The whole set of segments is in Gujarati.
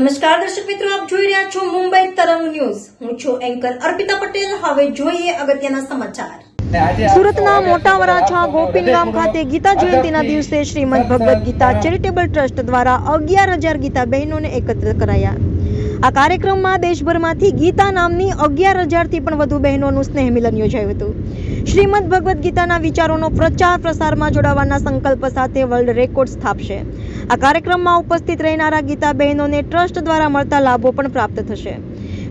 નમસ્કાર દર્શક મિત્રો, આપ જોઈ રહ્યા છો મુંબઈ તરંગ ન્યૂઝ। હું છું એન્કર અર્પિતા પટેલ। હવે જોઈએ અગત્યના સમાચાર। સુરતના મોટા વરાછા ગોપીન ગામ ખાતે ગીતા જયંતિના દિવસે શ્રીમદ ભગવદ ગીતા ચેરિટેબલ ટ્રસ્ટ દ્વારા 11,000 ગીતા બહેનોને એકત્ર કરાયા। આ કાર્યક્રમમાં દેશભરમાંથી ગીતા નામની 11,000 થી પણ વધુ બહેનોનું સ્નેહ મિલન યોજાયું હતું। શ્રીમદ ભગવદ ગીતાના વિચારોનો પ્રચાર પ્રસારમાં જોડાવાના સંકલ્પ સાથે વર્લ્ડ રેકોર્ડ સ્થાપશે। આ કાર્યક્રમમાં ઉપસ્થિત રહેનારા ગીતા બહેનોને ટ્રસ્ટ દ્વારા મળતા લાભો પણ પ્રાપ્ત થશે।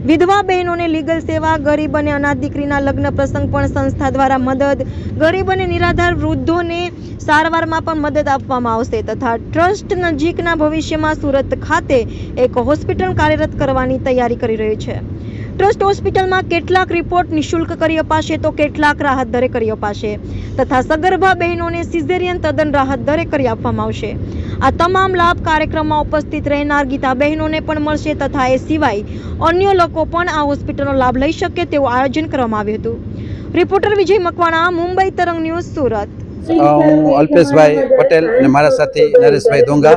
વિધવા બહેનોને લીગલ સેવા, ગરીબ અને અનાથ દીકરીના લગ્ન પ્રસંગ પણ સંસ્થા દ્વારા મદદ, ગરીબ અને નિરાધાર વૃદ્ધોને સારવારમાં પણ મદદ આપવામાં આવશે તથા ટ્રસ્ટ નજીકના ભવિષ્યમાં સુરત ખાતે એક હોસ્પિટલ કાર્યરત કરવાની તૈયારી કરી રહ્યું છે। ટ્રસ્ટ હોસ્પિટલમાં કેટલાક રિપોર્ટ નિઃશુલ્ક કરી અપાશે તો કેટલાક રાહત દરે કરી અપાશે તથા સગર્ભા બહેનોને સિઝેરિયન તદ્દન રાહત દરે કરી આપવામાં આવશે। આ તમામ લાભ કાર્યક્રમમાં ઉપસ્થિત રહેનાર ગીતા બહેનોને પણ મળશે તથા એ સિવાય અન્ય લોકો પણ આ હોસ્પિટલનો લાભ લઈ શકે તેવું આયોજન કરવામાં આવ્યું હતું। રિપોર્ટર વિજય મકવાણા, મુંબઈ તરંગ ન્યૂઝ, સુરત। હું અલ્પેશભાઈ પટેલ અને મારા સાથી નરેશભાઈ દોંગા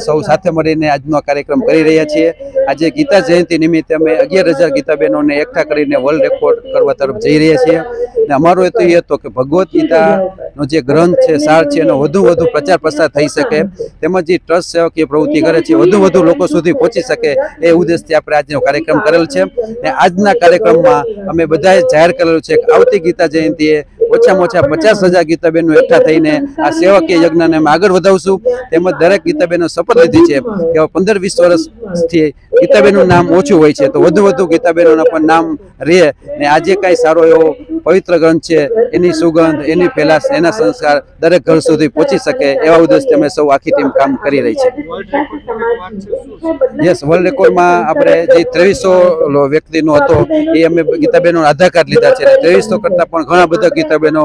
સૌ સાથે મળીને આજનો કાર્યક્રમ કરી રહ્યા છીએ। આજે ગીતા જયંતિ નિમિત્તે અમે 11,000 ગીતા બહેનોને એકઠા કરીને વર્લ્ડ રેકોર્ડ કરવા તરફ જઈ રહ્યા છીએ અને અમારો હેતુ એ હતો કે ભગવદ્ ગીતાનો જે ગ્રંથ છે, સાર છે, એનો વધુ પ્રચાર પ્રસાર થઈ શકે તેમજ જે ટ્રસ્ટ સેવકીય પ્રવૃત્તિ કરે છે વધુ લોકો સુધી પહોંચી શકે એ ઉદ્દેશથી આપણે આજનો કાર્યક્રમ કરેલ છે। અને આજના કાર્યક્રમમાં અમે બધાએ જાહેર કરેલું છે કે આવતી ગીતા જયંતિએ ઓછામાં ઓછા 50,000 ગીતા બહેનો એકઠા થઈને આ સેવાકીય યજ્ઞને અમે આગળ વધાવશું। તેમજ દરેક ગીતા બહેનો શપથ લીધી છે કે 15-20 વર્ષથી ગીતા બહેનનું નામ ઓછું હોય છે તો વધુ ગીતા બહેનોના પણ નામ રહે ને આજે કાંઈ સારો એવો પવિત્ર ગ્રંથ છે એની સુગંધ, એની ફેલાશ, એના સંસ્કાર દરેક ઘર સુધી પહોંચી શકે એવા ઉદ્દેશથી અમે સૌ આખી ટીમ કામ કરી રહી છે। યસ, વર્લ્ડ રેકોર્ડમાં આપણે જે 2300 વ્યક્તિનો હતો એ અમે ગીતા બહેનોના આધાર કાર્ડ લીધા છે। 2300 કરતાં પણ ઘણા બધા ગીતા બહેનો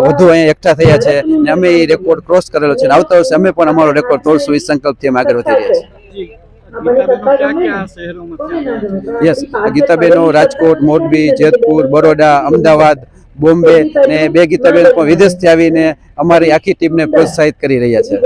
વધુ અહીંયા એકઠા થયા છે અને અમે એ રેકોર્ડ ક્રોસ કરેલો છે અને આવતા વર્ષે અમે પણ અમારો રેકોર્ડ તોડશું એ સંકલ્પથી અમે આગળ વધી રહ્યા છીએ। યસ, ગીતા બહેનો રાજકોટ, મોરબી, જેતપુર, બરોડા, અમદાવાદ, બોમ્બે ને 2 ગીતા બહેનો પણ વિદેશથી આવીને અમારી આખી ટીમને પ્રોત્સાહિત કરી રહ્યા છે।